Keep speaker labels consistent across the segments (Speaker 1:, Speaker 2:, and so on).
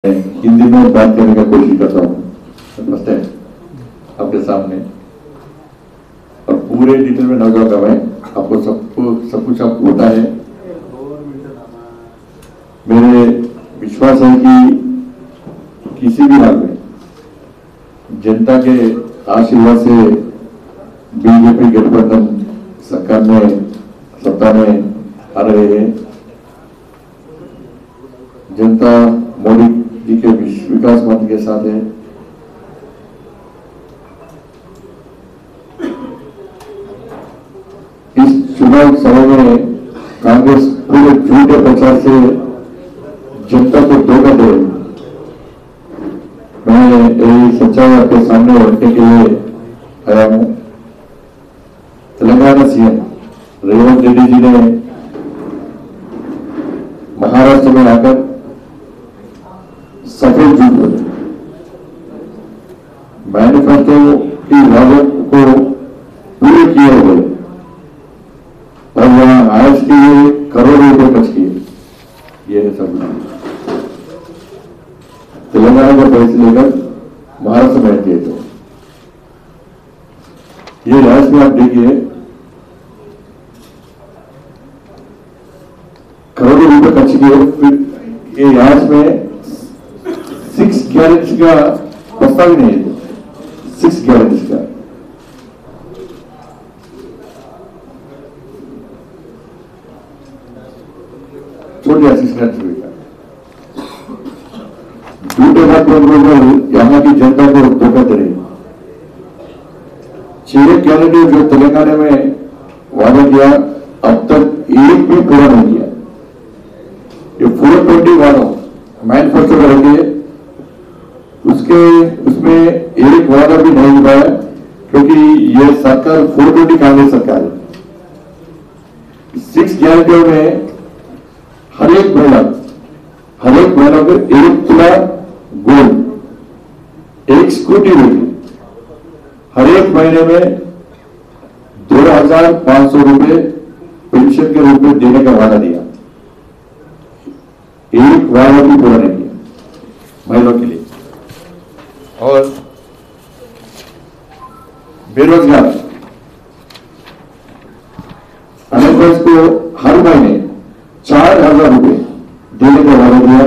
Speaker 1: हिंदी में बात करने का कोशिश करता हूँ फर्स्ट टाइम आपके सामने, और पूरे डिटेल में न जाऊंगा मैं, आपको सब कुछ आप होता है। मेरे विश्वास है कि किसी भी हाल में जनता के आशीर्वाद से बीजेपी गठबंधन सरकार में सत्ता में आ रहे हैं। जनता मोदी जी के विकास मंत्र के साथ है। इस चुनाव समय में कांग्रेस पूरे झूठे प्रचार से जनता को धोखा दे। मैं यही सच्चाई आपके सामने रखने के लिए आया हूं। तेलंगाना सीएम रेवंत रेड्डी जी ने महाराष्ट्र में आकर सफल झूठ बोले, मैनिफेस्टो की वादों को पूरे किए हुए और वहां आयस के लिए करोड़ों रुपए खर्च किए। ये है सब तेलंगाना के पैसे लेकर महाराष्ट्र में किए थे। ये राइस में आप देखिए, करोड़ों रुपए खर्च किए। फिर ये राइस में 6 गारंटी का प्रस्ताव ही नहीं है। 6 गारंटी का छोड़ दिया। 6 गारंटी का झूठे बात बोलकर यहां की जनता को धोखा दे रही। 6 गारंटी जो तेलंगाना में वादा किया, अब तक एक भी पूरा नहीं किया। ये 420 वादा मैनिफेस्टो करेंगे, उसमें एक वादा भी नहीं निभाया, क्योंकि यह सरकार 420 कांग्रेस सरकार है। 6 गारंटियों में हर एक महिला को 1 तुला गोल्ड, 1 स्कूटी मिली, हर एक महीने में 2,500 रुपए पेंशन के रूप में देने का वादा दिया। एक वादा भी पूरा नहीं किया महिलाओं के लिए। और बेरोजगार अनएम्प्लॉयज को हर महीने 4,000 रुपए देने का वादा दिया।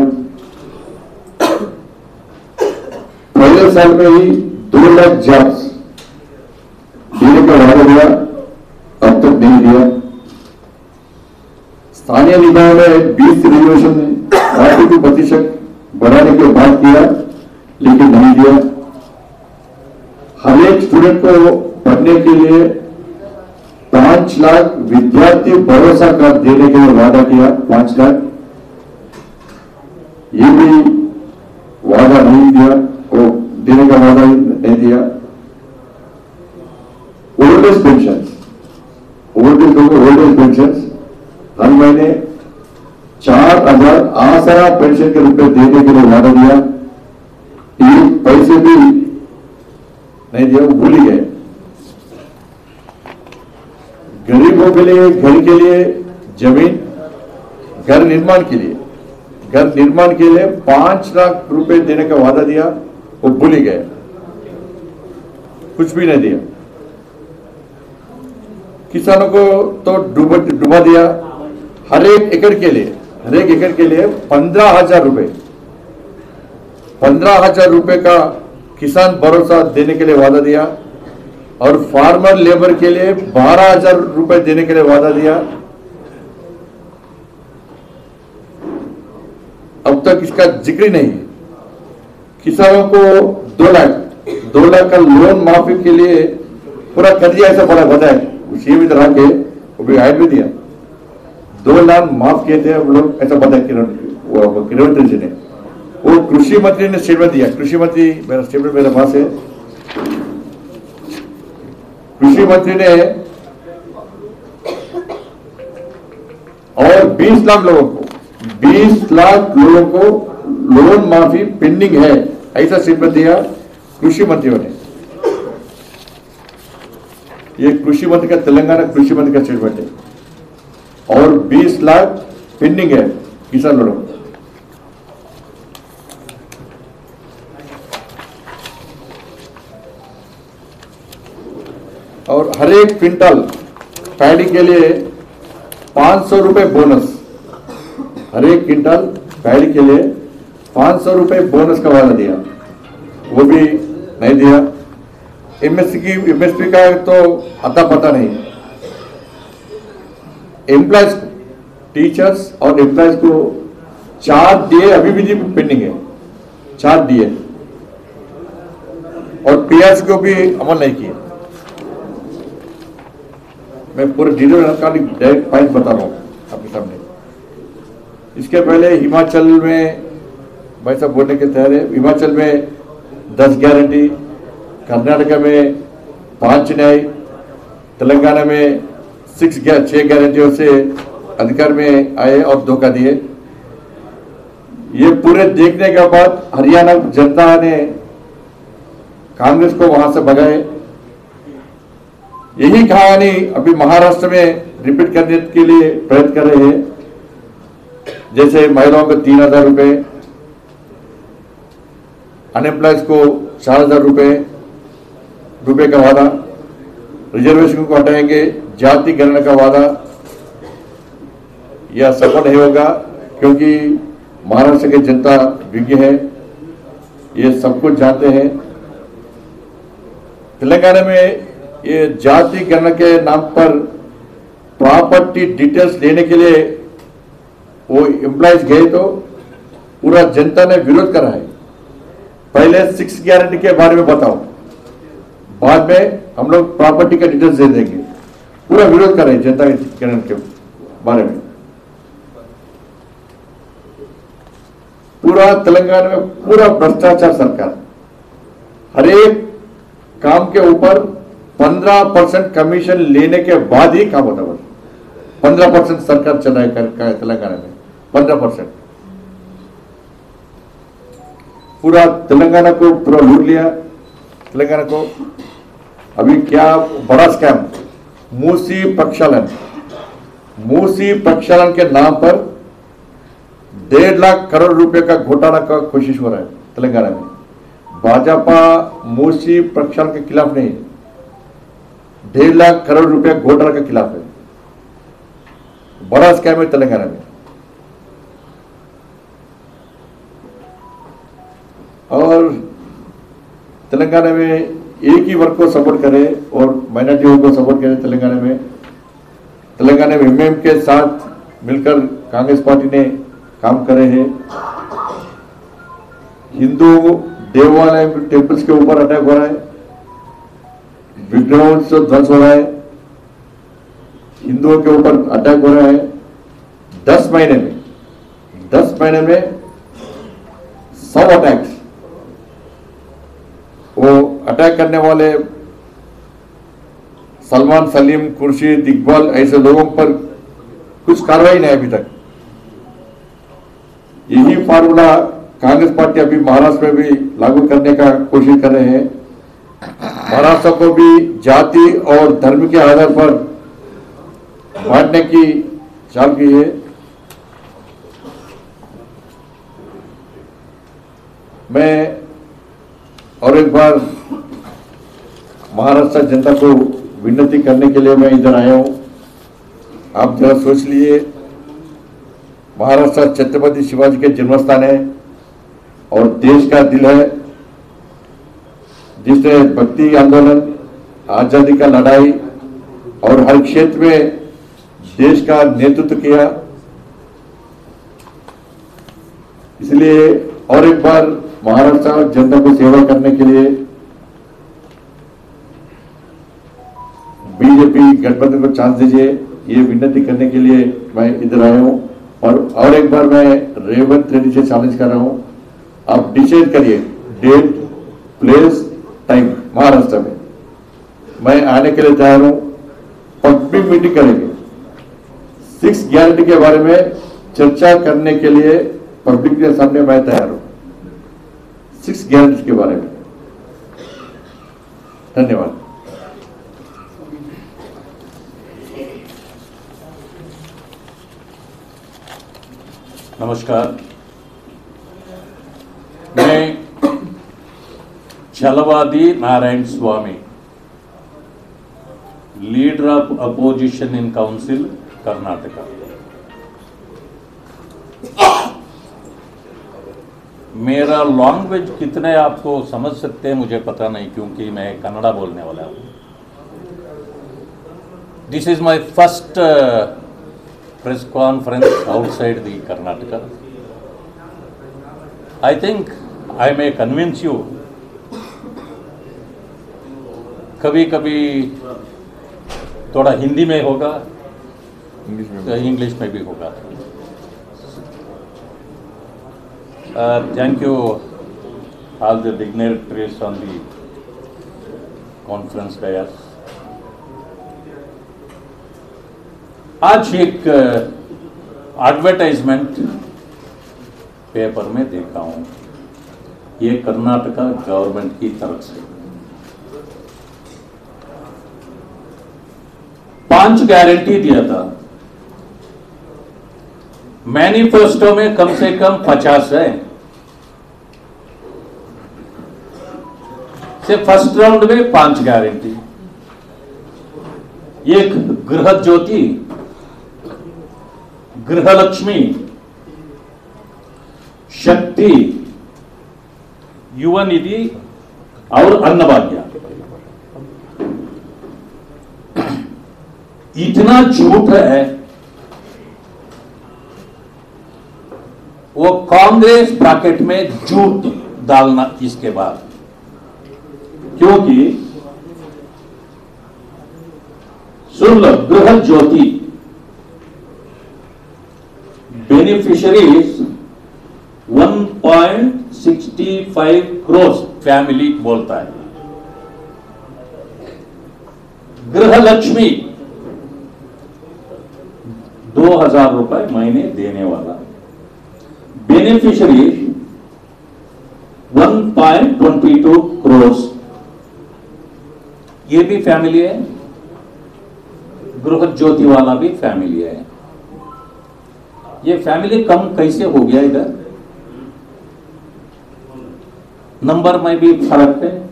Speaker 1: पहले साल में ही 2 लाख जॉब्स देने का वादा दिया, अब तक नहीं दिया। स्थानीय निकायों में 20 रिजर्वेशन 32% बढ़ाने की बात किया, लेकिन नहीं दिया। हर एक स्टूडेंट को पढ़ने के लिए 5 लाख विद्यार्थी भरोसा कार्ड देने के लिए वादा किया। 5 लाख, ये भी वादा नहीं दिया, वो देने का वादा नहीं दिया। Old age pension, old age pension हर महीने 4,000 आसरा पेंशन के रूप में देने के लिए वादा दिया। एक पैसे भी नहीं दिया, वो भूल ही गए। गरीबों के लिए, घर के लिए जमीन, घर निर्माण के लिए 5 लाख रुपए देने का वादा दिया, वो भूल ही गए, कुछ भी नहीं दिया। किसानों को तो डुबा दिया। हर एक एकड़ के लिए 15,000 रुपए, 15,000 रुपए का किसान भरोसा देने के लिए वादा दिया, और फार्मर लेबर के लिए 12,000 रुपए देने के लिए वादा दिया। अब तक इसका जिक्र नहीं है। किसानों को 2 लाख का लोन माफी के लिए पूरा कर दिया, ऐसा बड़ा बताया सीमित रहा के, वो भी हाइट भी दिया। 2 लाख माफ किए थे वो लोग, ऐसा बताया किरण जी ने। वो कृषि मंत्री ने स्टेटमेंट दिया। कृषि मंत्री, मेरा स्टेटमेंट मेरे पास है। कृषि मंत्री ने और 20 लाख लोगों को लोन माफी पेंडिंग है, ऐसा स्टेटमेंट दिया कृषि मंत्रियों ने। ये कृषि मंत्री का, तेलंगाना कृषि मंत्री का स्टेटमेंट है। और 20 लाख पेंडिंग है किसान लोगों को। और हर एक क्विंटल पैडी के लिए 500 रुपए बोनस, हर एक क्विंटल पैडी के लिए 500 रुपए बोनस का वादा दिया, वो भी नहीं दिया। एमएसपी का तो अता पता नहीं। एम्प्लॉयज, टीचर्स और एम्प्लॉयज को 4 डीए अभी भी पेंडिंग है, 4 डीए, और पीएस को भी अमल नहीं किया। मैं पूरे डिटेल डायरेक्ट पॉइंट बता रहा हूँ आपके सामने। इसके पहले हिमाचल में भाई साहब बोलने के तैयार है। हिमाचल में 10 गारंटी, कर्नाटक में 5 न्याय, तेलंगाना में 6 गारंटियों से अधिकार में आए और धोखा दिए। ये पूरे देखने के बाद हरियाणा जनता ने कांग्रेस को वहां से भगाए। यही कहानी अभी महाराष्ट्र में रिपीट करने के लिए प्रयत्न कर रहे हैं। जैसे महिलाओं को 3000 रुपए, अनएम्प्लॉयज को 4000 रुपए का वादा, रिजर्वेशन को हटाएंगे, जाति गणना का वादा। यह सफल नहीं होगा क्योंकि महाराष्ट्र की जनता विज्ञ है, ये सब कुछ जानते हैं। तेलंगाना में ये जाति गणना के नाम पर प्रॉपर्टी डिटेल्स लेने के लिए वो एम्प्लॉयज गए तो पूरा जनता ने विरोध करा है। पहले 6 गारंटी के बारे में बताओ, बाद में हम लोग प्रॉपर्टी का डिटेल्स दे देंगे। पूरा विरोध कर रहे हैं जनता के बारे में। पूरा तेलंगाना में पूरा भ्रष्टाचार सरकार, हर एक काम के ऊपर 15% कमीशन लेने के बाद ही काम होता है। 15% सरकार चलाए तेलंगाना में, 15%। पूरा तेलंगाना को पूरा लूट लिया। तेलंगाना को अभी क्या बड़ा स्कैम, मूसी प्रक्षालन, मूसी प्रक्षालन के नाम पर 1.5 लाख करोड़ रुपए का घोटाला का कोशिश हो रहा है तेलंगाना में। भाजपा मूसी प्रक्षालन के खिलाफ नहीं, 1.5 लाख करोड़ रुपए घोटाला के खिलाफ है। बड़ा स्कैम है तेलंगाना में। और तेलंगाना में एक ही वर्ग को सपोर्ट करे और माइनॉरिटी को सपोर्ट करे। तेलंगाना में एमएम के साथ मिलकर कांग्रेस पार्टी ने काम करे हैं। हिंदू देवालय टेम्पल्स के ऊपर अटैक हो रहा है, विग्रहों से ध्वंस हो रहा है, हिंदुओं के ऊपर अटैक हो रहा है। 10 महीने में 100 अटैक्स। वो अटैक करने वाले सलमान, सलीम, खुर्शीद, इकबाल ऐसे लोगों पर कुछ कार्रवाई नहीं अभी तक। यही फार्मूला कांग्रेस पार्टी अभी महाराष्ट्र में भी लागू करने का कोशिश कर रहे हैं। महाराष्ट्र को भी जाति और धर्म के आधार पर बांटने की चाल की है। मैं और एक बार महाराष्ट्र जनता को विनती करने के लिए मैं इधर आया हूं। आप जरा सोच लिए, महाराष्ट्र छत्रपति शिवाजी के जन्मस्थान है और देश का दिल है, जिसने भक्ति आंदोलन, आजादी का लड़ाई और हर क्षेत्र में देश का नेतृत्व किया। इसलिए और एक बार महाराष्ट्र जनता को सेवा करने के लिए बीजेपी गठबंधन को चांस दीजिए, ये विनती करने के लिए मैं इधर आया हूं। और एक बार मैं रेवंत रेड्डी से चैलेंज कर रहा हूं, आप डिसाइड करिए डेट, प्लेस, टाइम महाराष्ट्र में। मैं आने के लिए तैयार हूं। पब्लिक मीटिंग करेंगे, 6 गारंटी के बारे में चर्चा करने के लिए पब्लिक के सामने मैं तैयार हूं, 6 गारंटी के बारे में। धन्यवाद।
Speaker 2: नमस्कार, मैं Chalavadi Narayana Swamy leader of opposition in council Karnataka. मेरा लैंग्वेज कितने आपको समझ सकते हैं मुझे पता नहीं, क्योंकि मैं कन्नड़ा बोलने वाला हूं। This is my first press conference outside the Karnataka. I think I may convince you. कभी कभी थोड़ा हिंदी में होगा, इंग्लिश में भी होगा। Thank you all the dignitaries on the conference dais. आज एक एडवर्टाइजमेंट पेपर में देखा हूं, ये कर्नाटका गवर्नमेंट की तरफ से 5 गारंटी दिया था। मैनिफेस्टो में कम से कम 50 है। से फर्स्ट राउंड में 5 गारंटी, एक गृह ज्योति, गृह लक्ष्मी, शक्ति, युवा निधि और अन्नभाग्य। इतना झूठ है, वो कांग्रेस ब्रैकेट में झूठ डालना इसके बाद, क्योंकि सुन लो, गृह ज्योति बेनिफिशियरीज 1.65 करोड़ फैमिली बोलता है। गृह लक्ष्मी 2000 रुपए महीने देने वाला, बेनिफिशियरी 1.22 करोड़, ये भी फैमिली है। गृह ज्योति वाला भी फैमिली है। ये फैमिली कम कैसे हो गया? इधर नंबर में भी फर्क है,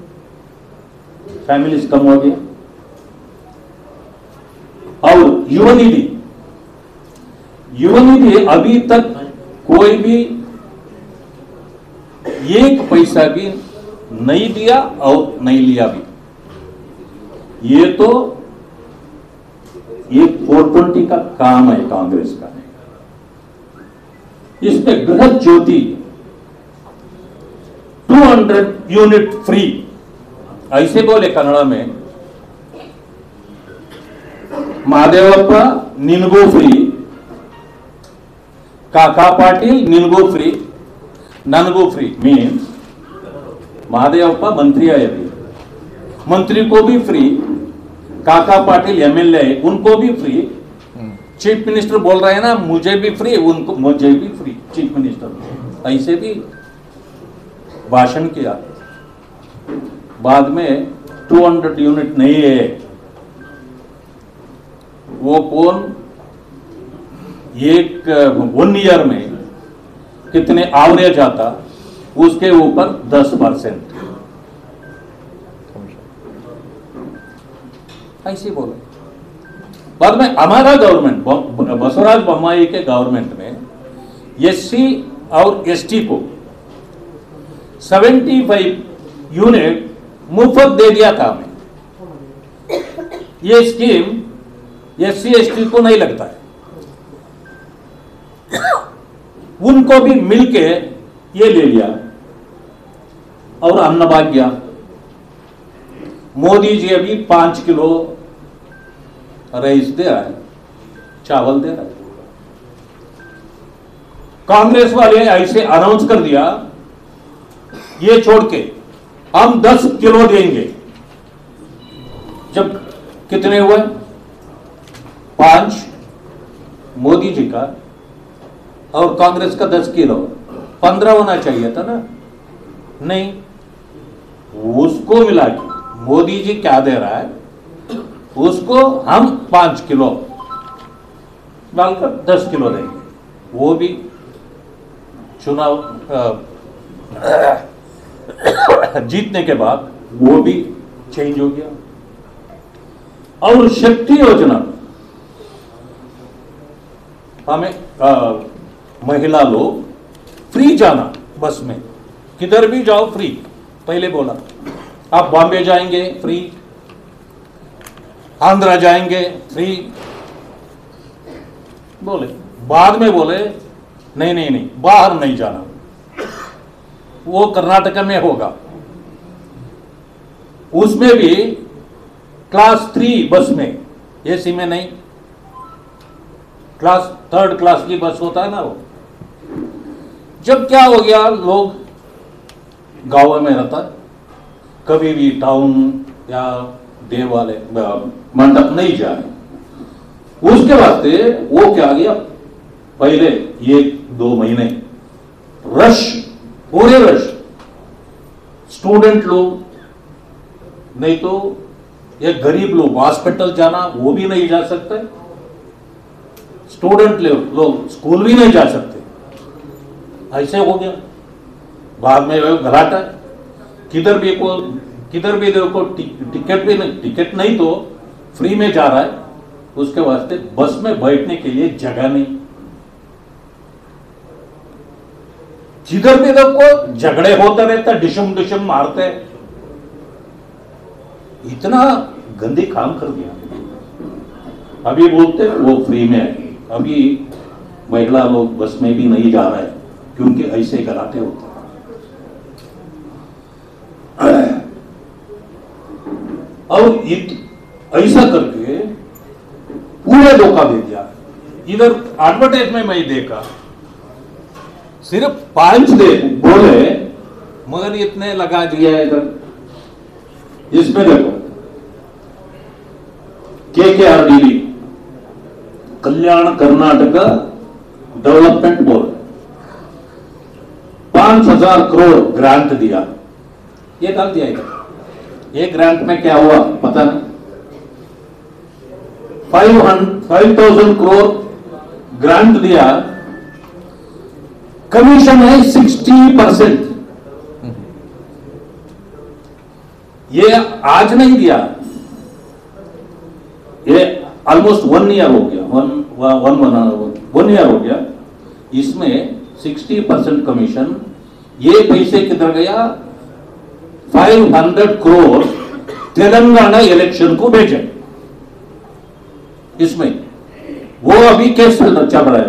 Speaker 2: फैमिलीज कम हो गया। और युवा निधि, युवा निधि अभी तक कोई भी 1 पैसा भी नहीं दिया और नहीं लिया भी। ये तो ये 420 का काम है कांग्रेस का। इसमें गृह ज्योति 200 यूनिट फ्री, ऐसे बोले कन्नड़ा में। महादेवप्पा निनगू फ्री, काका पाटिल निनगू फ्री, ननगू फ्री मीन्स महादेवप्पा मंत्री आए अभी, मंत्री को भी फ्री, काका पाटिल एमएलए उनको भी फ्री, चीफ मिनिस्टर बोल रहे हैं ना मुझे भी फ्री, उनको मुझे भी फ्री, चीफ मिनिस्टर ऐसे भी भाषण किया। बाद में 200 यूनिट नहीं है, वो कौन एक 1 ईयर में कितने एवरेज आता, उसके ऊपर 10% ऐसे बोलो। बाद में हमारा गवर्नमेंट बसवराज बोम्माई के गवर्नमेंट में एससी और एसटी को 75 यूनिट मुफ्त दे दिया था हमें। ये स्कीम एससी एसटी को नहीं लगता है, उनको भी मिलके ये ले लिया। और अन्नभाग्य मोदी जी अभी 5 किलो राइस दे रहा है, चावल दे रहा है। कांग्रेस वाले ऐसे अनाउंस कर दिया, ये छोड़ के हम 10 किलो देंगे। जब कितने हुए? 5 मोदी जी का और कांग्रेस का 10 किलो, 15 होना चाहिए था ना, नहीं। उसको मिला के मोदी जी क्या दे रहा है, उसको हम 5 किलो डालकर 10 किलो देंगे। वो भी चुनाव जीतने के बाद वो भी चेंज हो गया। और शक्ति योजना हमें महिला लोग फ्री जाना बस में, किधर भी जाओ फ्री। पहले बोला आप बॉम्बे जाएंगे फ्री, आंध्रा जाएंगे फ्री बोले, बाद में बोले नहीं नहीं नहीं बाहर नहीं जाना, वो कर्नाटक में होगा। उसमें भी क्लास 3 बस में, एसी में नहीं, क्लास 3rd क्लास की बस होता है ना वो। जब क्या हो गया, लोग गांव में रहता, कभी भी टाउन या देव वाले मंडप नहीं जाए, उसके वास्ते वो क्या गया, पहले 1-2 महीने रश, पूरे रश, स्टूडेंट लोग, नहीं तो ये गरीब लोग हॉस्पिटल जाना वो भी नहीं जा सकते, स्टूडेंट लोग स्कूल भी नहीं जा सकते, ऐसे हो गया। बाद में घराटा, किधर भी देखो टिकट भी नहीं, टिकट नहीं तो फ्री में जा रहा है, उसके वास्ते बस में बैठने के लिए जगह नहीं। जिधर भी देखो झगड़े होते रहता, डिशम डिशम मारते, इतना गंदी काम कर दिया। अभी बोलते वो फ्री में है, अभी महिला लोग बस में भी नहीं जा रहा है क्योंकि ऐसे कराटे होते हैं। और ऐसा करके पूरे धोखा दे दिया। इधर एडवर्टाइजमेंट में देखा, सिर्फ 5 दे बोले मगर इतने लगा दिया है इधर। इसमें देखो KKRDB, Kalyana Karnataka development board, 5,000 crore grant दिया, ये डाल दिया इधर। ये ग्रांट में क्या हुआ पता नहीं, 5,000 करोड़ ग्रांट दिया, कमीशन है 60%। ये आज नहीं दिया, ये ऑलमोस्ट 1 ईयर हो गया, 1 ईयर हो गया। इसमें 60% कमीशन, ये पैसे किधर गया, 500 करोड़ तेलंगाना इलेक्शन को भेजे, इसमें वो अभी केस चल रहा है।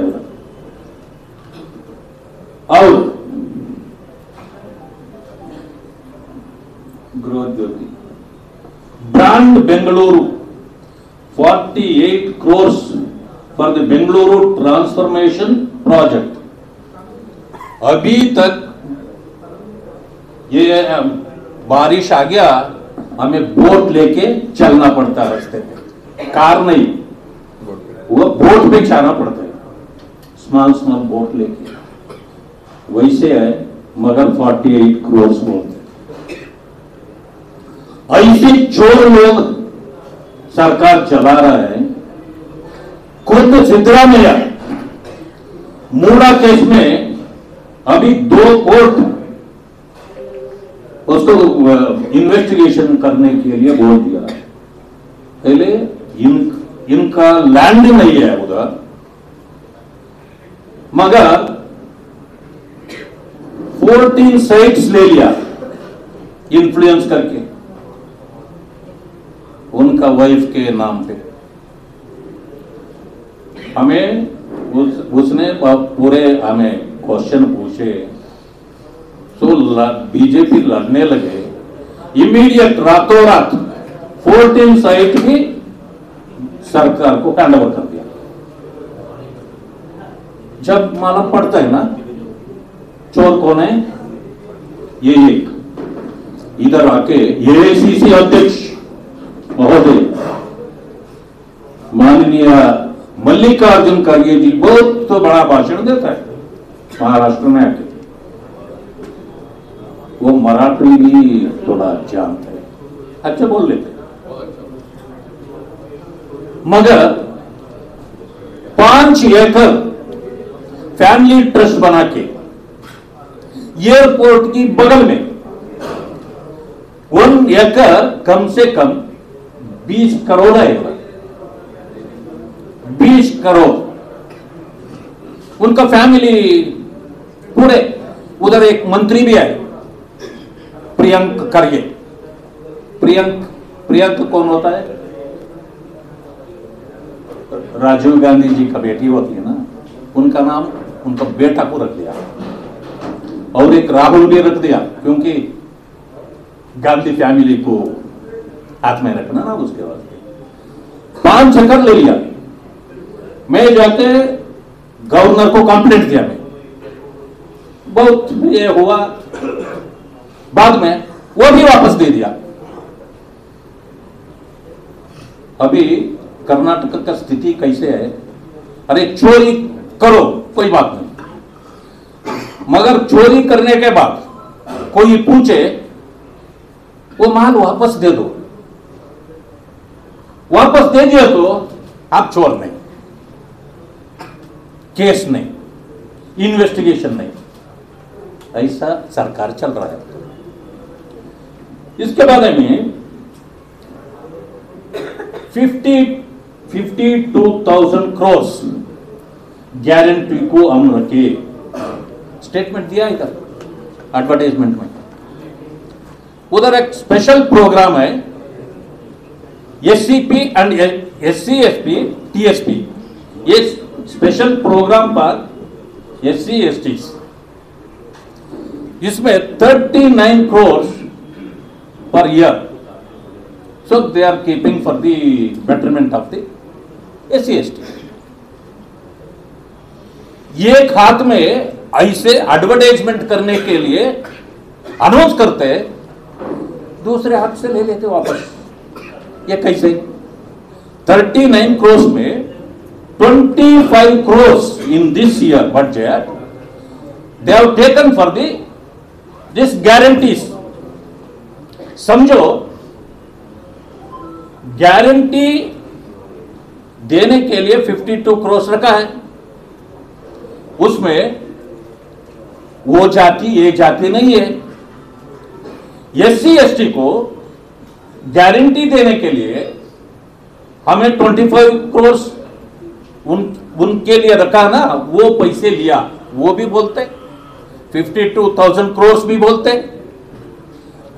Speaker 2: और growth Jyoti brand Bengaluru 48 crores for the Bengaluru transformation project. अभी तक ये बारिश आ गया, हमें बोट लेके चलना पड़ता है रास्ते पे, कार नहीं, वो बोट पे जाना पड़ता है, स्मॉल बोट लेके। वैसे है मगर 48 crores बोलते। ऐसे चोर लोग सरकार चला रहा है। खुद सिद्धरामैया मूडा केस में अभी 2 कोर्ट उसको इन्वेस्टिगेशन करने के लिए बोल दिया। पहले इनका लैंड नहीं है उधर, मगर 14 साइट्स ले लिया इन्फ्लुएंस करके उनका वाइफ के नाम पे। हमें उसने पूरे हमें क्वेश्चन पूछे, तो बीजेपी लड़ने लगे, इमीडिएट रातों रात 14 साइट भी सरकार को हैंड ओवर कर दिया। जब मालूम पड़ता है ना चोर कौन है, ये एक इधर आके एआईसीसी अध्यक्ष महोदय माननीय मल्लिकार्जुन खड़गे जी बहुत तो बड़ा भाषण देता है महाराष्ट्र में आके, वो मराठी भी थोड़ा जानते हैं, अच्छा बोल लेते हैं। मगर 5 एकड़ फैमिली ट्रस्ट बना के एयरपोर्ट की बगल में 1 एकड़ कम से कम 20 करोड़ है। 20 करोड़ उनका फैमिली पूरे। उधर एक मंत्री भी आए, प्रियंक करके। प्रियंक कौन होता है? राजीव गांधी जी का बेटी होती है ना, उनका नाम उनका बेटा को रख दिया। और एक राहुल भी रख दिया, क्योंकि गांधी फैमिली को हाथ में रखना ना, उसके वास्ते 5 एकड़ ले लिया। मैं जाके गवर्नर को कंप्लेंट दिया, मैं बहुत ये हुआ, बाद में वो भी वापस दे दिया। अभी कर्नाटक का स्थिति कैसे है? अरे चोरी करो कोई बात नहीं, मगर चोरी करने के बाद कोई पूछे वो माल वापस दे दो। वापस दे दिया तो आप चोर नहीं, केस नहीं, इन्वेस्टिगेशन नहीं। ऐसा सरकार चल रहा है। इसके बाद में 52,000 करोड़ गारंटी को हम रखे, स्टेटमेंट दिया इधर एडवर्टाइजमेंट में। उधर एक स्पेशल प्रोग्राम है SCP and SC ST TSP, ये स्पेशल प्रोग्राम पर SC STs, इसमें 39 crore per year. So they are keeping for the betterment of the SC ST। एक हाथ में ऐसे एडवर्टाइजमेंट करने के लिए अनाउंस करते, दूसरे हाथ से ले लेते वापस। ये कैसे? 39 करोड़ में 25 crore in this year budget they have taken for this guarantees. समझो, गारंटी देने के लिए 52 करोड़ रखा है। उसमें वो जाति ये जाति नहीं है। SC ST को गारंटी देने के लिए हमें 25 करोड़ उनके लिए रखा ना, वो पैसे लिया, वो भी बोलते 52,000 करोड़ भी बोलते।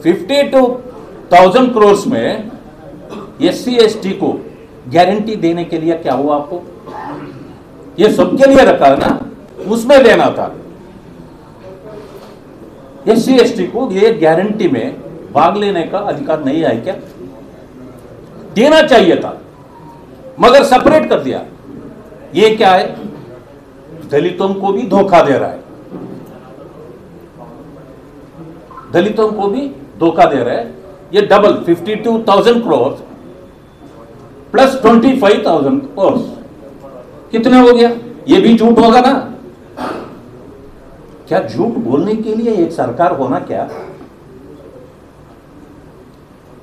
Speaker 2: 52,000 करोड़ में SC ST को गारंटी देने के लिए क्या हुआ? आपको ये सबके लिए रखा है ना, उसमें देना था। SC ST को ये गारंटी में भाग लेने का अधिकार नहीं है क्या? देना चाहिए था, मगर सेपरेट कर दिया। ये क्या है? दलितों को भी धोखा दे रहा है, दलितों को भी धोखा दे रहा है। ये डबल 52,000 करोड़ प्लस 25,000 करोड़ कितने हो गया? ये भी झूठ होगा ना? क्या झूठ बोलने के लिए एक सरकार होना क्या?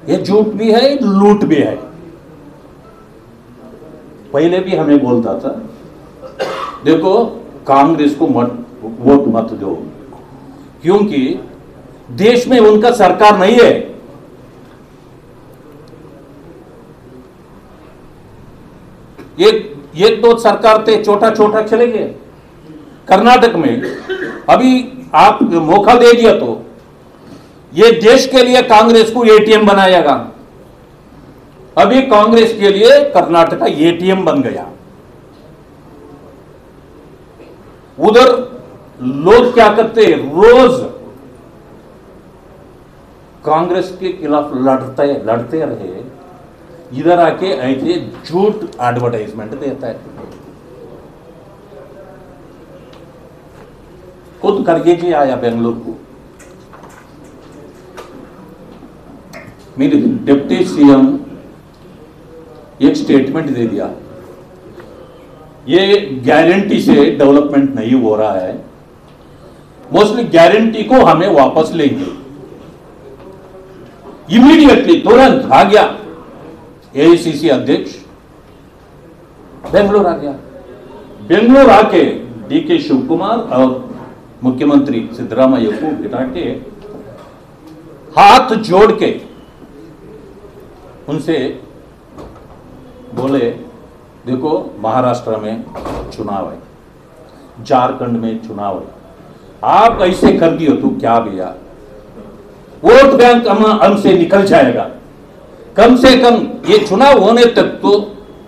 Speaker 2: ये झूठ भी है, लूट भी है। पहले भी हमें बोलता था, देखो कांग्रेस को वोट मत दो, क्योंकि देश में उनका सरकार नहीं है। एक दो सरकार थे, छोटा छोटा चले गए। कर्नाटक में अभी आप मौका दे दिया तो ये देश के लिए कांग्रेस को ATM बनाएगा। अभी कांग्रेस के लिए कर्नाटक ATM बन गया। उधर लोग क्या करते हैं? रोज कांग्रेस के खिलाफ लड़ते रहे, इधर आके ऐसे झूठ एडवर्टाइजमेंट देता है। खुद खड़गे जी आया बेंगलुरु को, मेरे डिप्टी CM एक स्टेटमेंट दे दिया, ये गारंटी से डेवलपमेंट नहीं हो रहा है, मोस्टली गारंटी को हमें वापस लेंगे। इमीडिएटली तुरंत आ गया AICC अध्यक्ष, बेंगलुरु आ गया। बेंगलुरु आके DK शिव कुमार और मुख्यमंत्री सिद्धरामैया को बिठा के हाथ जोड़ के उनसे बोले, देखो महाराष्ट्र में चुनाव है, झारखंड में चुनाव है, आप ऐसे कर दियो तो क्या भैया, वोट बैंक हमसे निकल जाएगा। कम से कम ये चुनाव होने तक तो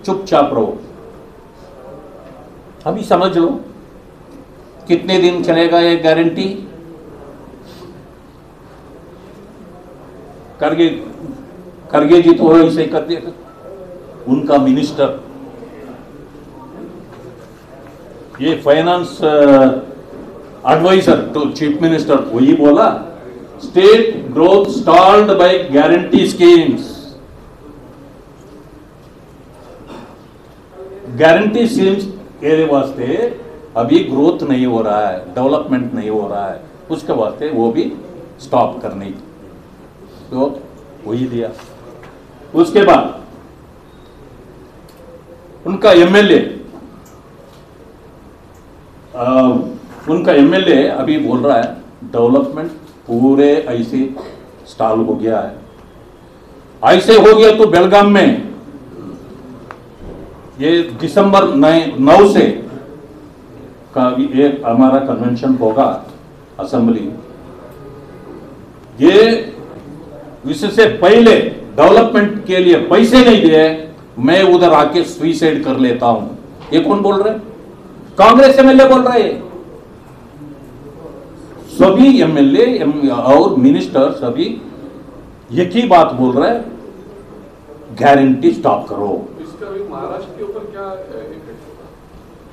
Speaker 2: चुपचाप रहो। अभी समझ लो कितने दिन चलेगा ये गारंटी। खड़गे जी तो ऐसे कर दिया, उनका मिनिस्टर, ये finance adviser to chief minister, वही बोला state growth stalled by guarantee schemes. Guarantee schemes के वास्ते अभी ग्रोथ नहीं हो रहा है, डेवलपमेंट नहीं हो रहा है, उसके वास्ते वो भी स्टॉप करने की, तो वही दिया। उसके बाद उनका एमएलए अभी बोल रहा है डेवलपमेंट पूरे ऐसे स्टॉल हो गया है। ऐसे हो गया तो बेलगाम में ये दिसंबर 9 से का भी एक हमारा कन्वेंशन होगा असेंबली। ये इससे पहले डेवलपमेंट के लिए पैसे नहीं दिए, मैं उधर आके सुइसाइड कर लेता हूं। ये कौन बोल रहे? कांग्रेस एमएलए बोल रहे हैं। सभी एमएलए और मिनिस्टर सभी एक ही बात बोल रहे हैं, गारंटी स्टॉप करो।
Speaker 3: इसका भी महाराष्ट्र के ऊपर क्या इफेक्ट होगा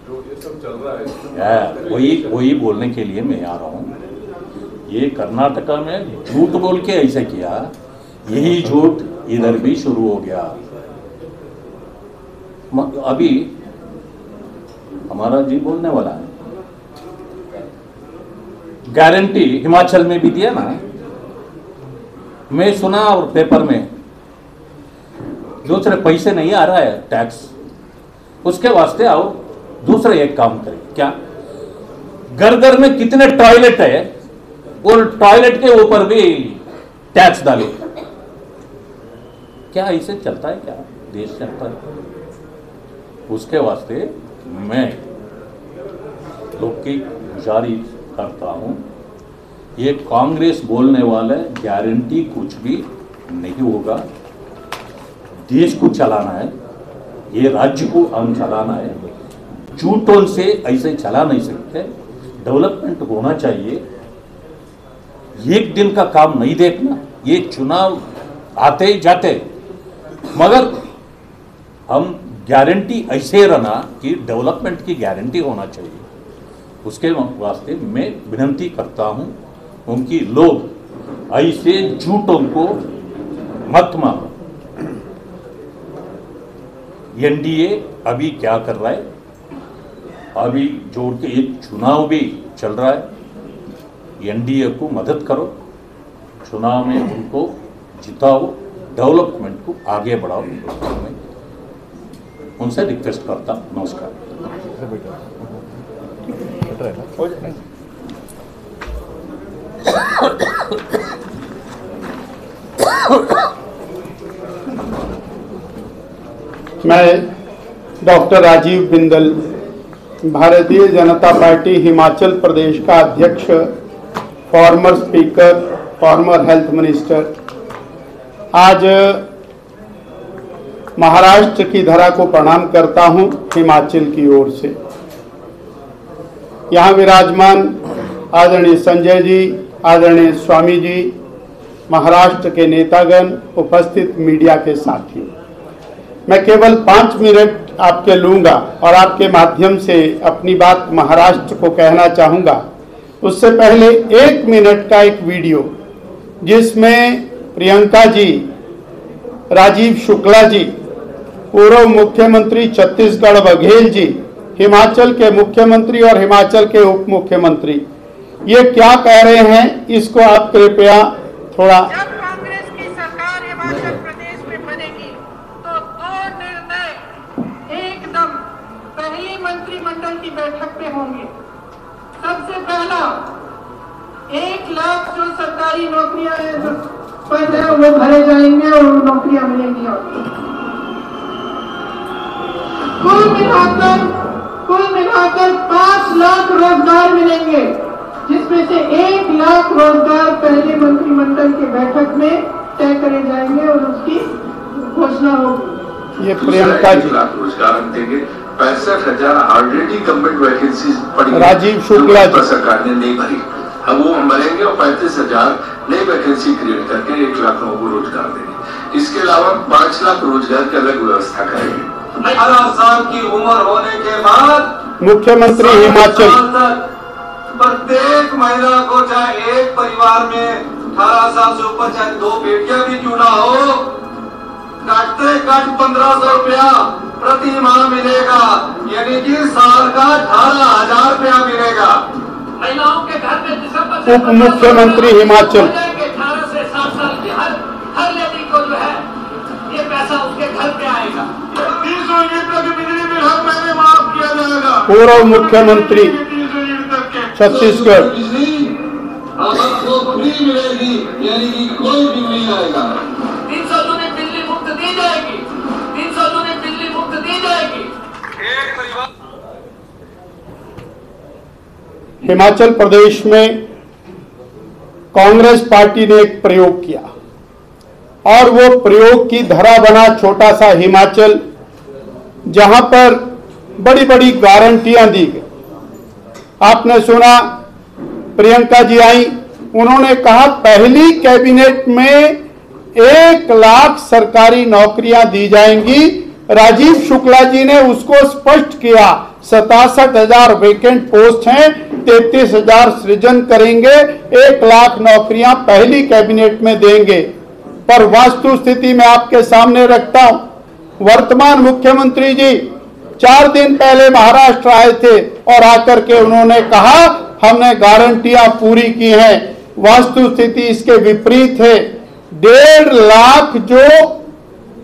Speaker 3: जो ये सब चल रहा है?
Speaker 2: वही बोलने के लिए मैं आ रहा हूं। ये कर्नाटका में झूठ बोल के ऐसा किया, यही झूठ इधर भी शुरू हो गया। अभी हमारा जी बोलने वाला है, गारंटी हिमाचल में भी दिया ना, मैं सुना और पेपर में दूसरे पैसे नहीं आ रहा है टैक्स, उसके वास्ते आओ दूसरे एक काम करें। क्या घर घर में कितने टॉयलेट है, और टॉयलेट के ऊपर भी टैक्स डाले। क्या ऐसे चलता है? क्या देश चलता है? उसके वास्ते मैं लोग की गुजारिश करता हूं, ये कांग्रेस बोलने वाले गारंटी कुछ भी नहीं होगा। देश को चलाना है, ये राज्य को हम चलाना है, झूठों से ऐसे चला नहीं सकते। डेवलपमेंट होना चाहिए, एक दिन का काम नहीं देखना। ये चुनाव आते ही जाते, मगर हम गारंटी ऐसे रहना कि डेवलपमेंट की गारंटी होना चाहिए। उसके वास्ते मैं विनती करता हूं उनकी, लोग ऐसे झूठों को मत मानो। एनडीए अभी क्या कर रहा है, अभी जोड़ के एक चुनाव भी चल रहा है, एनडीए को मदद करो, चुनाव में उनको जिताओ, डेवलपमेंट को आगे बढ़ाओ। मैं उनसे रिक्वेस्ट करता हूं। नमस्कार।
Speaker 4: मैं डॉक्टर राजीव बिंदल, भारतीय जनता पार्टी हिमाचल प्रदेश का अध्यक्ष, farmer speaker, farmer health minister, आज महाराष्ट्र की धरा को प्रणाम करता हूं हिमाचल की ओर से। यहाँ विराजमान आदरणीय संजय जी, आदरणीय स्वामी जी, महाराष्ट्र के नेतागण, उपस्थित मीडिया के साथियों, मैं केवल 5 मिनट आपके लूंगा और आपके माध्यम से अपनी बात महाराष्ट्र को कहना चाहूँगा। उससे पहले 1 मिनट का एक वीडियो जिसमें प्रियंका जी, राजीव शुक्ला जी, पूर्व मुख्यमंत्री छत्तीसगढ़ बघेल जी, हिमाचल के मुख्यमंत्री और हिमाचल के उप मुख्यमंत्री, ये क्या कह रहे हैं, इसको आप कृपया थोड़ा।
Speaker 5: जब कांग्रेस की सरकार हिमाचल प्रदेश में बनेगी तो 2 निर्णय एकदम पहली मंत्रिमंडल की बैठक में होंगे। सबसे पहला, 1 लाख जो सरकारी नौकरियां हैं जो पद है वो भरे जाएंगे और नौकरियां मिलेंगी। और कुल मिलाकर 5 लाख रोजगार मिलेंगे, जिसमें से 1 लाख रोजगार पहले मंत्रिमंडल की बैठक में तय करे जाएंगे और उसकी घोषणा होगी।
Speaker 4: ये प्रियंका जी।
Speaker 6: 1 लाख रोजगार हम देंगे। 65,000 ऑलरेडी गवर्नमेंट वैकेंसी पड़ी,
Speaker 4: राजीव शुक्ला जी।
Speaker 6: सरकार ने नहीं भरी, अब वो हम भरेंगे और 35,000 नई वैकेंसी क्रिएट करके 1 लाख लोगों को रोजगार देंगे। इसके अलावा 5 लाख रोजगार की अलग व्यवस्था करेंगे।
Speaker 7: 18 साल की उम्र होने के बाद
Speaker 4: मुख्यमंत्री हिमाचल,
Speaker 7: प्रत्येक महिला को, चाहे एक परिवार में 18 साल से ऊपर चाहे 2 बेटियां भी क्यों ना हो, काटते काट 1500 रुपया प्रति माह मिलेगा, यानी कि साल का 18,000 रुपया मिलेगा।
Speaker 5: महिलाओं के घर में दिसंबर से
Speaker 4: उप मुख्यमंत्री हिमाचल।
Speaker 5: 18 से 60 साल की हर लेडी को जो है ये पैसा उसके घर पे आएगा।
Speaker 7: 30 यूनिट तक बिजली बिल हर महीने माफ किया जाएगा।
Speaker 4: पूर्व मुख्यमंत्री
Speaker 7: 30 यूनिट तक के
Speaker 4: छत्तीसगढ़।
Speaker 7: बिजली आपको फ्री मिलेगी, यानी कि कोई बिल नहीं आएगा।
Speaker 5: 300 यूनिट बिजली मुफ्त दी जाएगी, 300 यूनिट बिजली मुफ्त दी जाएगी।
Speaker 7: एक परिवार
Speaker 4: हिमाचल प्रदेश में कांग्रेस पार्टी ने एक प्रयोग किया और वो प्रयोग की धरा बना छोटा सा हिमाचल, जहां पर बड़ी बड़ी गारंटियां दी गई। आपने सुना, प्रियंका जी आई, उन्होंने कहा पहली कैबिनेट में 1 लाख सरकारी नौकरियां दी जाएंगी। राजीव शुक्ला जी ने उसको स्पष्ट किया, 67,000 वैकेंट पोस्ट हैं, 33,000 सृजन करेंगे, 1 लाख नौकरियां पहली कैबिनेट में देंगे। पर वास्तु स्थिति में आपके सामने रखता हूं। वर्तमान मुख्यमंत्री जी 4 दिन पहले महाराष्ट्र आए थे और आकर के उन्होंने कहा हमने गारंटियां पूरी की हैं। वास्तु स्थिति इसके विपरीत है। 1.5 लाख जो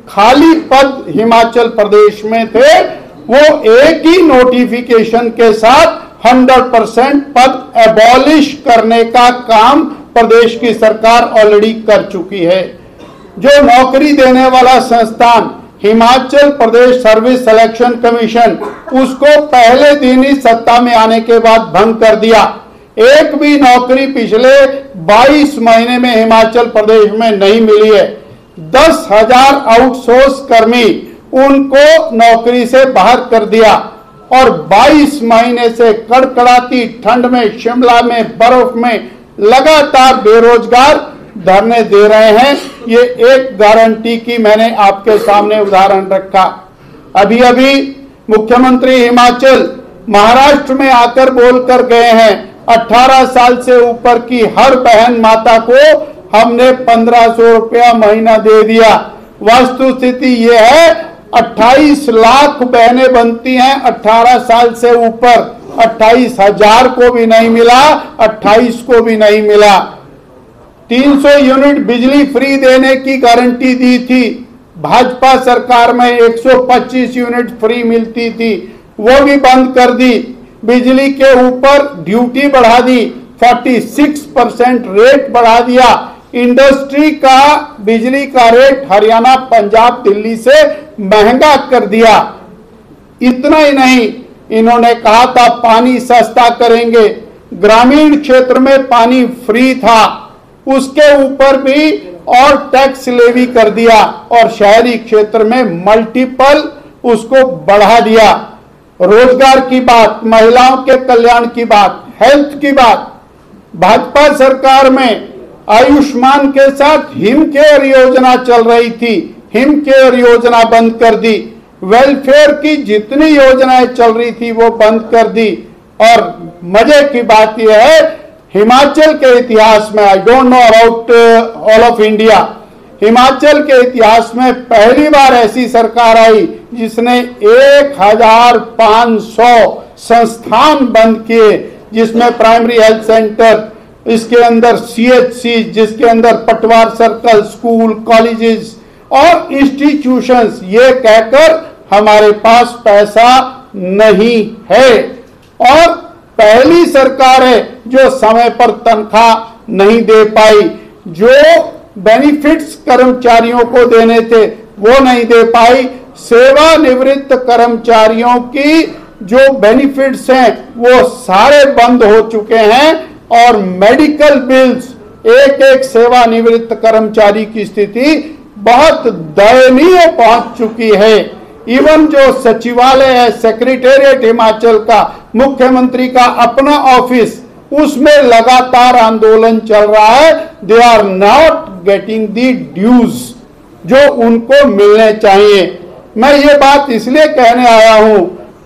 Speaker 4: खाली पद हिमाचल प्रदेश में थे, वो एक ही नोटिफिकेशन के साथ 100% पद एबॉलिश करने का काम प्रदेश की सरकार ऑलरेडी कर चुकी है। जो नौकरी देने वाला संस्थान Himachal Pradesh service selection commission, उसको पहले दिन ही सत्ता में आने के बाद भंग कर दिया। एक भी नौकरी पिछले 22 महीने में हिमाचल प्रदेश में नहीं मिली है। 10,000 आउटसोर्स कर्मी उनको नौकरी से बाहर कर दिया और 22 महीने से कड़कड़ाती ठंड में, शिमला में, बर्फ में लगातार बेरोजगार धरने दे रहे हैं। ये एक गारंटी की मैंने आपके सामने उदाहरण रखा। अभी अभी मुख्यमंत्री हिमाचल महाराष्ट्र में आकर बोलकर गए हैं, 18 साल से ऊपर की हर बहन माता को हमने 1500 रुपया महीना दे दिया। वास्तु स्थिति ये है, 28 लाख बहनें बनती हैं 18 साल से ऊपर, 28,000 को भी नहीं मिला, 28 को भी नहीं मिला। 300 यूनिट बिजली फ्री देने की गारंटी दी थी। भाजपा सरकार में 125 यूनिट फ्री मिलती थी, वो भी बंद कर दी। बिजली के ऊपर ड्यूटी बढ़ा दी, 46% रेट बढ़ा दिया। इंडस्ट्री का बिजली का रेट हरियाणा, पंजाब, दिल्ली से महंगा कर दिया। इतना ही नहीं, इन्होंने कहा था पानी सस्ता करेंगे। ग्रामीण क्षेत्र में पानी फ्री था, उसके ऊपर भी और टैक्स लेवी कर दिया और शहरी क्षेत्र में मल्टीपल उसको बढ़ा दिया। रोजगार की बात, महिलाओं के कल्याण की बात, हेल्थ की बात, भाजपा सरकार में आयुष्मान के साथ हिम केयर योजना चल रही थी, हिम केयर योजना बंद कर दी। वेलफेयर की जितनी योजनाएं चल रही थी वो बंद कर दी। और मजे की बात यह है, हिमाचल के इतिहास में, I don't know about all of India, Himachal के इतिहास में पहली बार ऐसी सरकार आई जिसने 1500 संस्थान बंद किए, जिसमें प्राइमरी हेल्थ सेंटर, इसके अंदर CHC, जिसके अंदर पटवार सर्कल, स्कूल, कॉलेजेस और इंस्टीट्यूशंस, ये कहकर हमारे पास पैसा नहीं है। और पहली सरकार है जो समय पर तनख्वाह नहीं दे पाई, जो बेनिफिट्स कर्मचारियों को देने थे वो नहीं दे पाई। सेवानिवृत्त कर्मचारियों की जो बेनिफिट्स हैं वो सारे बंद हो चुके हैं और मेडिकल बिल्स, एक एक सेवानिवृत्त कर्मचारी की स्थिति बहुत दयनीय पहुंच चुकी है। इवन जो सचिवालय है, सेक्रेटेरिएट हिमाचल का, मुख्यमंत्री का अपना ऑफिस, उसमें लगातार आंदोलन चल रहा है। They are not getting the dues जो उनको मिलने चाहिए। मैं ये बात इसलिए कहने आया हूं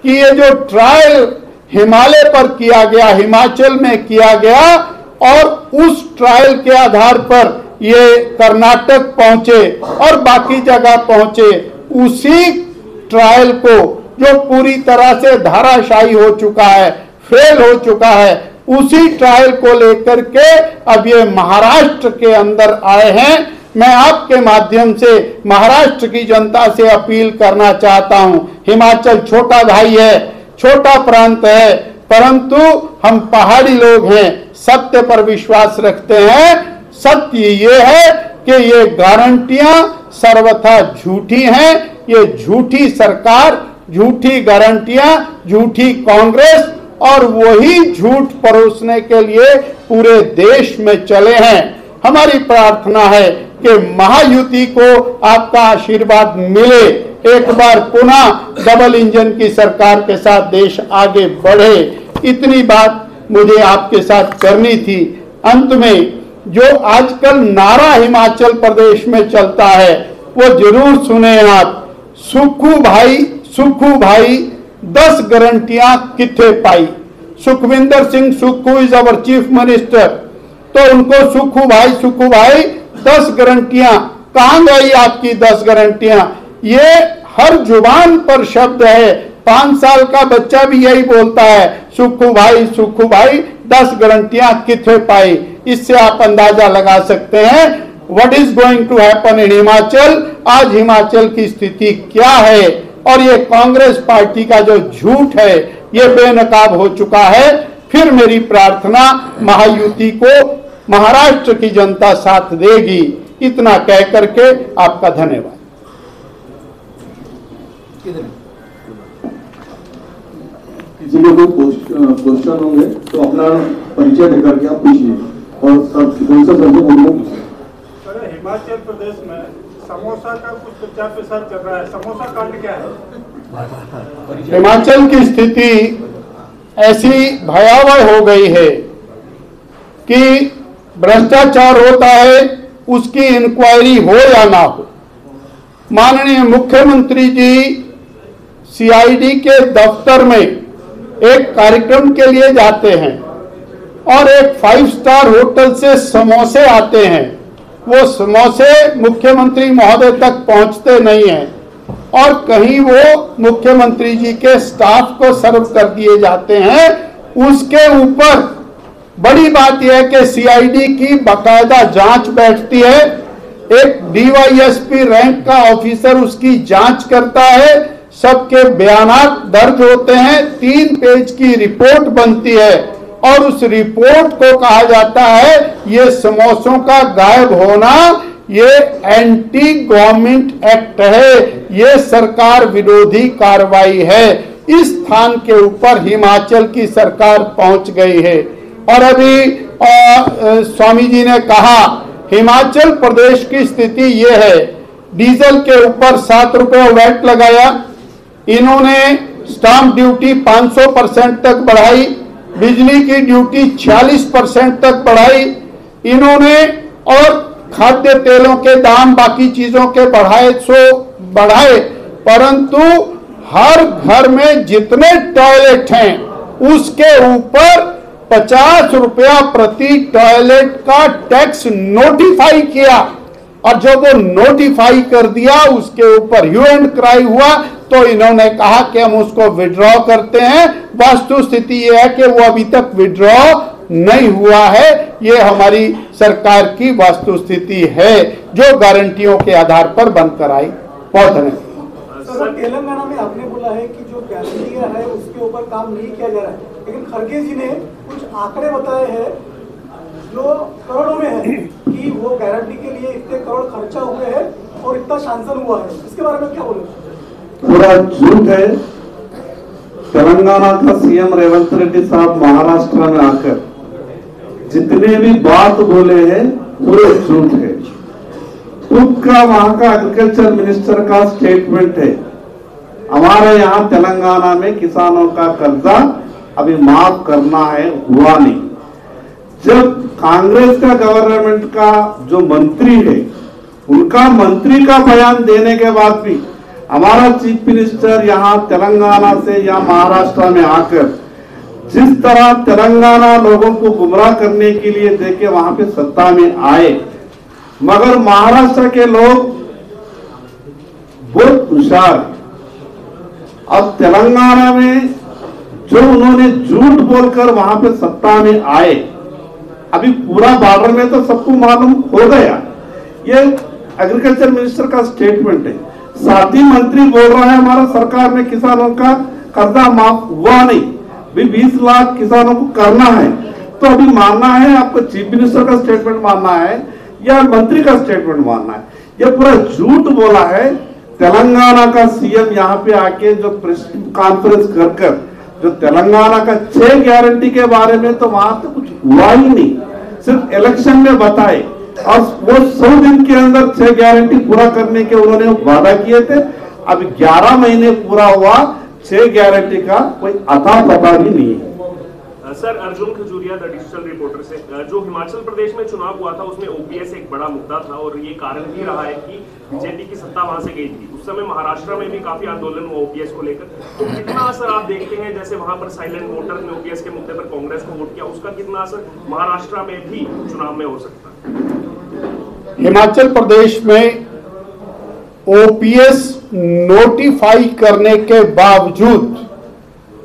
Speaker 4: कि ये जो ट्रायल हिमालय पर किया गया, हिमाचल में किया गया और उस ट्रायल के आधार पर ये कर्नाटक पहुंचे और बाकी जगह पहुंचे, उसी ट्रायल को जो पूरी तरह से धाराशायी हो चुका है, फेल हो चुका है, उसी ट्रायल को लेकर के अब ये महाराष्ट्र के अंदर आए हैं। मैं आपके माध्यम से महाराष्ट्र की जनता से अपील करना चाहता हूं। हिमाचल छोटा भाई है, छोटा प्रांत है, परंतु हम पहाड़ी लोग हैं, सत्य पर विश्वास रखते हैं। सत्य ये है कि ये गारंटियां सर्वथा झूठी हैं। ये झूठी सरकार, झूठी गारंटियां, झूठी कांग्रेस और वही झूठ परोसने के लिए पूरे देश में चले हैं। हमारी प्रार्थना है कि महायुति को आपका आशीर्वाद मिले, एक बार पुनः डबल इंजन की सरकार के साथ देश आगे बढ़े। इतनी बात मुझे आपके साथ करनी थी। अंत में जो आजकल नारा हिमाचल प्रदेश में चलता है वो जरूर सुने आप। सुखू भाई 10 गारंटियां किथे पाई। Sukhvinder Singh Sukhu is our chief minister, तो उनको सुखू भाई 10 गारंटियां कहां गई आपकी 10 गारंटियां? ये हर जुबान पर शब्द है, 5 साल का बच्चा भी यही बोलता है, सुखू भाई 10 गारंटियां किथे पाई। इससे आप अंदाजा लगा सकते हैं what is going to happen in Himachal. आज हिमाचल की स्थिति क्या है और ये कांग्रेस पार्टी का जो झूठ है ये बेनकाब हो चुका है। फिर मेरी प्रार्थना, महायुति को महाराष्ट्र की जनता साथ देगी। इतना कह करके आपका धन्यवाद।
Speaker 8: किसी को कोई क्वेश्चन होंगे तो अपना परिचय देकर के आप पूछिए और कौन सा सब्जेक्ट बोलूँ।
Speaker 9: हिमाचल प्रदेश में समोसा का कुछ प्रचार प्रसार चल रहा है, समोसा कांड क्या है?
Speaker 4: हिमाचल की स्थिति ऐसी भयावह हो गई है कि भ्रष्टाचार होता है, उसकी इंक्वायरी हो या ना हो। माननीय मुख्यमंत्री जी सीआईडी के दफ्तर में एक कार्यक्रम के लिए जाते हैं और एक 5 स्टार होटल से समोसे आते हैं। वो समोसे मुख्यमंत्री महोदय तक पहुंचते नहीं हैं और कहीं वो मुख्यमंत्री जी के स्टाफ को सर्व कर दिए जाते हैं। उसके ऊपर बड़ी बात यह है कि सीआईडी की बाकायदा जांच बैठती है, एक डीवाईएसपी रैंक का ऑफिसर उसकी जांच करता है, सबके बयानात दर्ज होते हैं, 3 पेज की रिपोर्ट बनती है और उस रिपोर्ट को कहा जाता है ये समोसों का गायब होना ये एंटी गवर्नमेंट एक्ट है, ये सरकार विरोधी कार्रवाई है। इस स्थान के ऊपर हिमाचल की सरकार पहुंच गई है। और अभी स्वामी जी ने कहा हिमाचल प्रदेश की स्थिति ये है, डीजल के ऊपर 7 रुपए वैट लगाया, इन्होंने स्टाम्प ड्यूटी 500% तक बढ़ाई, बिजली की ड्यूटी 46% तक बढ़ाई इन्होंने, और खाद्य तेलों के दाम बाकी चीजों के बढ़ाए, परंतु हर घर में जितने टॉयलेट हैं उसके ऊपर 50 रुपया प्रति टॉयलेट का टैक्स नोटिफाई किया। और जब वो नोटिफाई कर दिया उसके ऊपर ह्यू एंड क्राई हुआ तो इन्होंने कहा कि हम उसको विड्रॉ करते हैं। वास्तु स्थिति यह है कि वो अभी तक विड्रॉ नहीं हुआ है। ये हमारी सरकार की वास्तु स्थिति है जो गारंटियों के आधार पर बनकर आई। बहुत धन्यवाद।
Speaker 9: सर, तेलंगाना में आपने बोला है कि जो पैसेंजर है उसके ऊपर काम नहीं किया जा रहा है, लेकिन खड़गे जी ने कुछ आंकड़े बताए हैं जो करोड़ों में है कि वो गारंटी के लिए इतने करोड़ खर्चा हुए हैं और इतना शांसन हुआ है। इसके बारे में क्या बोले?
Speaker 10: पूरा झूठ है। तेलंगाना का सीएम रेवंत रेड्डी साहब महाराष्ट्र में आकर जितने भी बात बोले हैं पूरे झूठ है। खुद का वहां का एग्रीकल्चर मिनिस्टर का स्टेटमेंट है, हमारे यहाँ तेलंगाना में किसानों का कर्जा अभी माफ करना है, हुआ नहीं। जब कांग्रेस का गवर्नमेंट का जो मंत्री है, उनका मंत्री का बयान देने के बाद भी हमारा चीफ मिनिस्टर यहाँ तेलंगाना से या महाराष्ट्र में आकर जिस तरह तेलंगाना लोगों को गुमराह करने के लिए देखे वहां पे सत्ता में आए, मगर महाराष्ट्र के लोग बहुत होशियार हैं। अब तेलंगाना में जो उन्होंने झूठ बोलकर वहां पे सत्ता में आए, अभी पूरा बॉर्डर में तो सबको मालूम हो गया। ये एग्रीकल्चर मिनिस्टर का स्टेटमेंट है, साथ ही मंत्री बोल रहा है हमारा सरकार में किसानों का कर्जा माफ हुआ नहीं, भी 20 लाख किसानों को करना है। तो अभी मानना है आपको चीफ मिनिस्टर का स्टेटमेंट मानना है या मंत्री का स्टेटमेंट मानना है? ये पूरा झूठ बोला है। तेलंगाना का सीएम यहाँ पे आके जो प्रेस कॉन्फ्रेंस कर जो तेलंगाना का 6 गारंटी के बारे में तो वहां तो कुछ हुआ ही नहीं, सिर्फ इलेक्शन में बताए और वो 100 दिन के अंदर 6 गारंटी पूरा करने के उन्होंने वादा किए थे। अब 11 महीने पूरा हुआ, 6 गारंटी का कोई अता पता भी नहीं है।
Speaker 11: Sir, Arjun Khajuria the digital reporter से, जो हिमाचल प्रदेश में चुनाव हुआ था उसमें ओपीएस एक बड़ा मुद्दा था और ये कारण भी रहा है कि बीजेपी की सत्ता वहां से गई थी। उस समय महाराष्ट्र में भी काफी आंदोलन हुआ ओपीएस को लेकर, तो कितना असर आप देखते हैं? जैसे वहां पर साइलेंट वोटर ने ओपीएस के मुद्दे पर कांग्रेस को वोट किया, उसका कितना असर महाराष्ट्र में भी चुनाव में हो सकता है?
Speaker 4: हिमाचल प्रदेश में ओपीएस नोटिफाई करने के बावजूद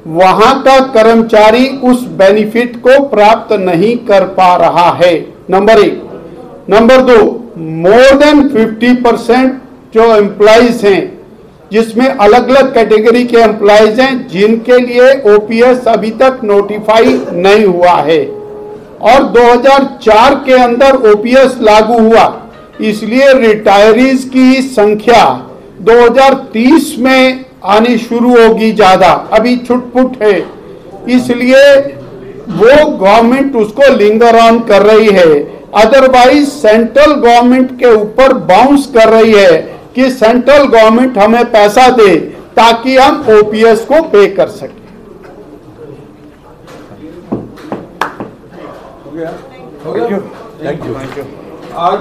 Speaker 4: वहां का कर्मचारी उस बेनिफिट को प्राप्त नहीं कर पा रहा है, नंबर 1। नंबर 2, मोर देन 50% जो एम्प्लॉइज हैं, जिसमें अलग अलग कैटेगरी के एम्प्लॉइज हैं, जिनके लिए ओपीएस अभी तक नोटिफाई नहीं हुआ है। और 2004 के अंदर ओपीएस लागू हुआ, इसलिए रिटायरीज की संख्या 2030 में आनी शुरू होगी ज्यादा, अभी छुटपुट है, इसलिए वो गवर्नमेंट उसको लिंगर ऑन कर रही है। अदरवाइज सेंट्रल गवर्नमेंट के ऊपर बाउंस कर रही है कि सेंट्रल गवर्नमेंट हमें पैसा दे ताकि हम ओपीएस को पे कर सकें।
Speaker 3: Thank you. आज